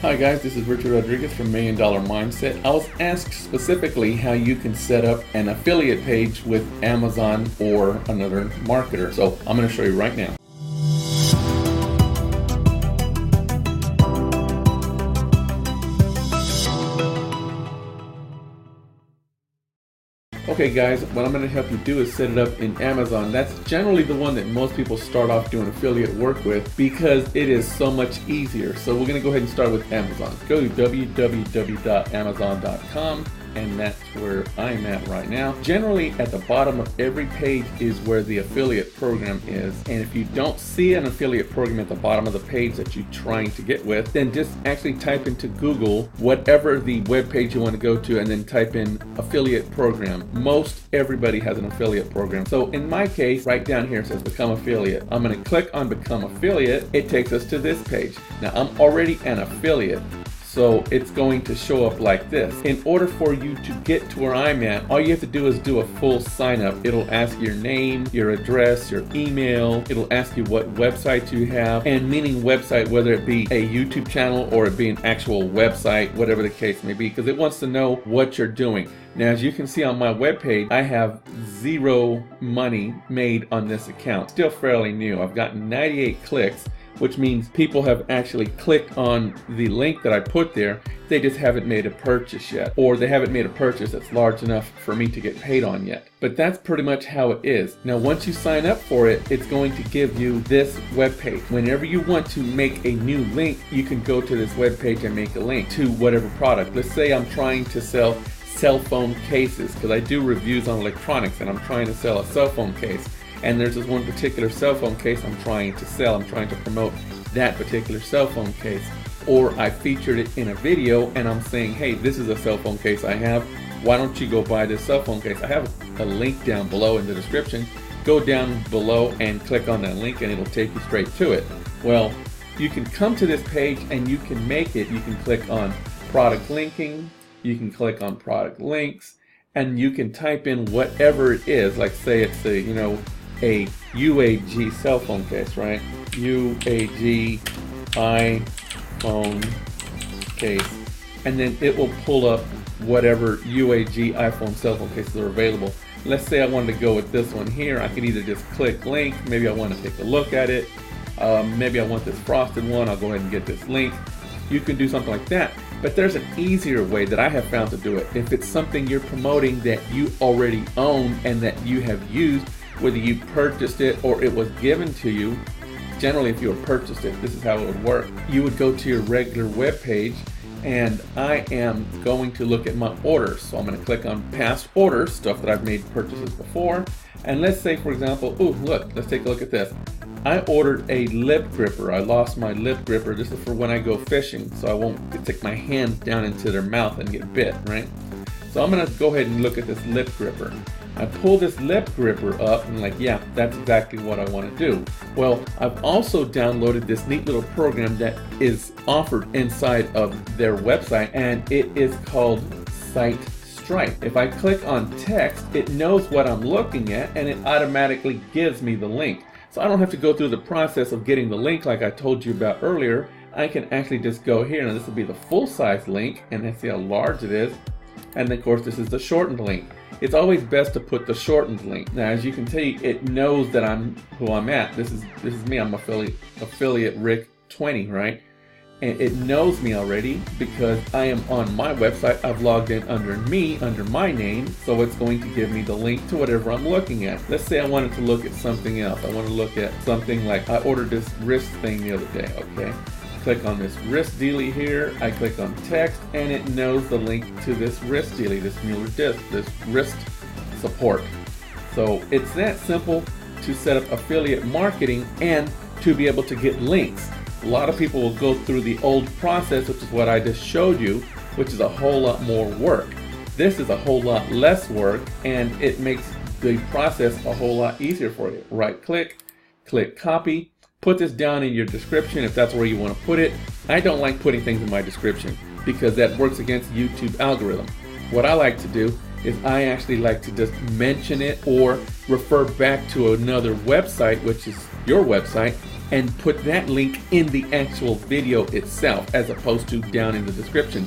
Hi guys, this is Richard Rodriguez from $1 Million Mindset. I was asked specifically how you can set up an affiliate page with Amazon or another marketer. So I'm going to show you right now. Okay guys, what I'm going to help you do is set it up in Amazon. That's generally the one that most people start off doing affiliate work with because it is so much easier. So we're going to go ahead and start with Amazon. Go to www.amazon.com, and that's where I'm at right now. Generally at the bottom of every page is where the affiliate program is, and if you don't see an affiliate program at the bottom of the page that you're trying to get with, then just actually type into Google whatever the web page you want to go to and then type in affiliate program. Most everybody has an affiliate program. So in my case, right down here it says become affiliate. I'm going to click on become affiliate. It takes us to this page. Now I'm already an affiliate, so it's going to show up like this. In order for you to get to where I'm at, all you have to do is do a full sign up. It'll ask your name, your address, your email. It'll ask you what website you have, and meaning website, whether it be a YouTube channel or it be an actual website, whatever the case may be, because it wants to know what you're doing. Now, as you can see on my webpage, I have zero money made on this account. Still fairly new. I've gotten 98 clicks, which means people have actually clicked on the link that I put there. They just haven't made a purchase yet, or they haven't made a purchase that's large enough for me to get paid on yet. But that's pretty much how it is. Now, once you sign up for it, it's going to give you this web page. Whenever you want to make a new link, you can go to this web page and make a link to whatever product. Let's say I'm trying to sell cell phone cases, because I do reviews on electronics, and I'm trying to sell a cell phone case. And there's this one particular cell phone case I'm trying to sell. I'm trying to promote that particular cell phone case. Or I featured it in a video and I'm saying, hey, this is a cell phone case I have. Why don't you go buy this cell phone case? I have a link down below in the description. Go down below and click on that link and it'll take you straight to it. Well, you can come to this page and you can make it. You can click on product linking. You can click on product links, and you can type in whatever it is. Like say it's a UAG cell phone case, right? UAG iPhone case, and then it will pull up whatever UAG iPhone cell phone cases are available. Let's say I wanted to go with this one here. I could either just click link. Maybe I want to take a look at it. Maybe I want this frosted one. I'll go ahead and get this link. You can do something like that. But there's an easier way that I have found to do it. If it's something you're promoting that you already own and that you have used, whether you purchased it or it was given to you, generally if you have purchased it, this is how it would work. You would go to your regular web page, and I am going to look at my orders. So I'm going to click on past orders, stuff that I've made purchases before. And let's say, for example, ooh, look, let's take a look at this. I ordered a lip gripper. I lost my lip gripper. This is for when I go fishing, so I won't stick my hand down into their mouth and get bit, right? So I'm gonna go ahead and look at this lip gripper. I pull this lip gripper up and like, yeah, that's exactly what I want to do. Well, I've also downloaded this neat little program that is offered inside of their website, and it is called Site Stripe. If I click on text, it knows what I'm looking at and it automatically gives me the link. So I don't have to go through the process of getting the link like I told you about earlier. I can actually just go here, and this will be the full-size link, and let's see how large it is. And then, of course, this is the shortened link. It's always best to put the shortened link. Now, as you can see, it knows that I'm who I'm at. This is me. I'm affiliate Rick 20, right? And it knows me already because I am on my website. I've logged in under my name, so it's going to give me the link to whatever I'm looking at. Let's say I wanted to look at something else. I want to look at something like I ordered this wrist thing the other day, okay? Click on this wrist dealie here. I click on text, and it knows the link to this wrist dealie, this Mueller disc, this wrist support. So it's that simple to set up affiliate marketing and to be able to get links. A lot of people will go through the old process, which is what I just showed you, which is a whole lot more work. This is a whole lot less work, and it makes the process a whole lot easier for you. Right click, click copy, put this down in your description if that's where you want to put it. I don't like putting things in my description because that works against YouTube algorithm. What I like to do is I actually like to just mention it or refer back to another website, which is your website, and put that link in the actual video itself as opposed to down in the description.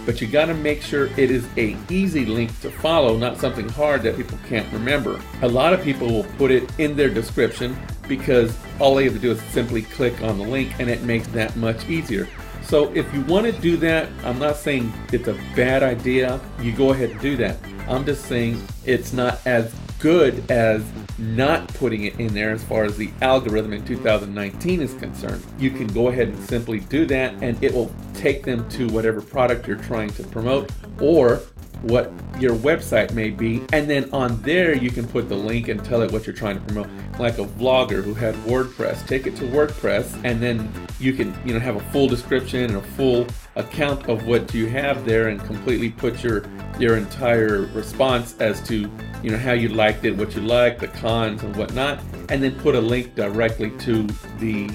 But you got to make sure it is a easy link to follow, not something hard that people can't remember. A lot of people will put it in their description because all they have to do is simply click on the link, and it makes that much easier. So if you want to do that, I'm not saying it's a bad idea. You go ahead and do that. I'm just saying it's not as good as not putting it in there as far as the algorithm in 2019 is concerned. You can go ahead and simply do that, and it will take them to whatever product you're trying to promote or what your website may be, and then on there you can put the link and tell it what you're trying to promote. Like a vlogger who had WordPress, take it to WordPress, and then you can have a full description and a full account of what you have there, and completely put your entire response as to how you liked it, what you liked, the cons and whatnot, and then put a link directly to the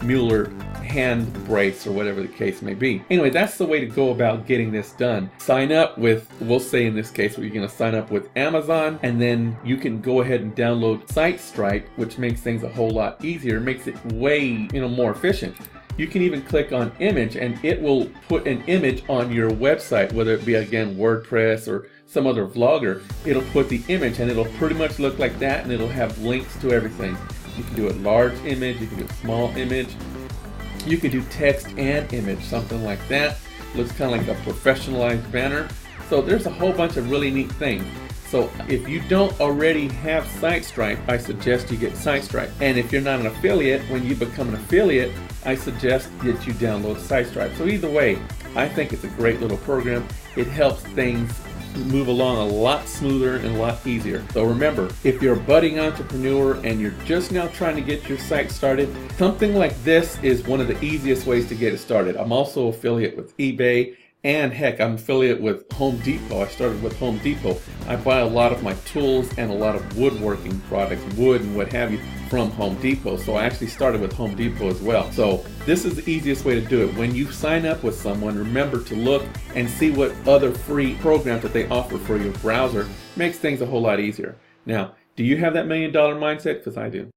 Mueller hand brace or whatever the case may be. Anyway, that's the way to go about getting this done. Sign up with, we'll say in this case, you're going to sign up with Amazon, and then you can go ahead and download SiteStripe, which makes things a whole lot easier, makes it way more efficient. You can even click on image, and it will put an image on your website, whether it be, again, WordPress or some other vlogger. It'll put the image, and it'll pretty much look like that, and it'll have links to everything. You can do a large image, you can do a small image, you can do text and image, something like that. Looks kind of like a professionalized banner. So there's a whole bunch of really neat things. So if you don't already have SiteStripe, I suggest you get SiteStripe. And if you're not an affiliate, when you become an affiliate, I suggest that you download SiteStripe. So either way, I think it's a great little program. It helps things move along a lot smoother and a lot easier. So remember, if you're a budding entrepreneur and you're just now trying to get your site started, something like this is one of the easiest ways to get it started. I'm also affiliate with eBay, and heck, I'm affiliate with Home Depot. I started with Home Depot. I buy a lot of my tools and a lot of woodworking products, wood and what have you, from Home Depot. So I actually started with Home Depot as well. So this is the easiest way to do it. When you sign up with someone, remember to look and see what other free programs that they offer for your browser. Makes things a whole lot easier. Now, do you have that $1 million mindset? Because I do.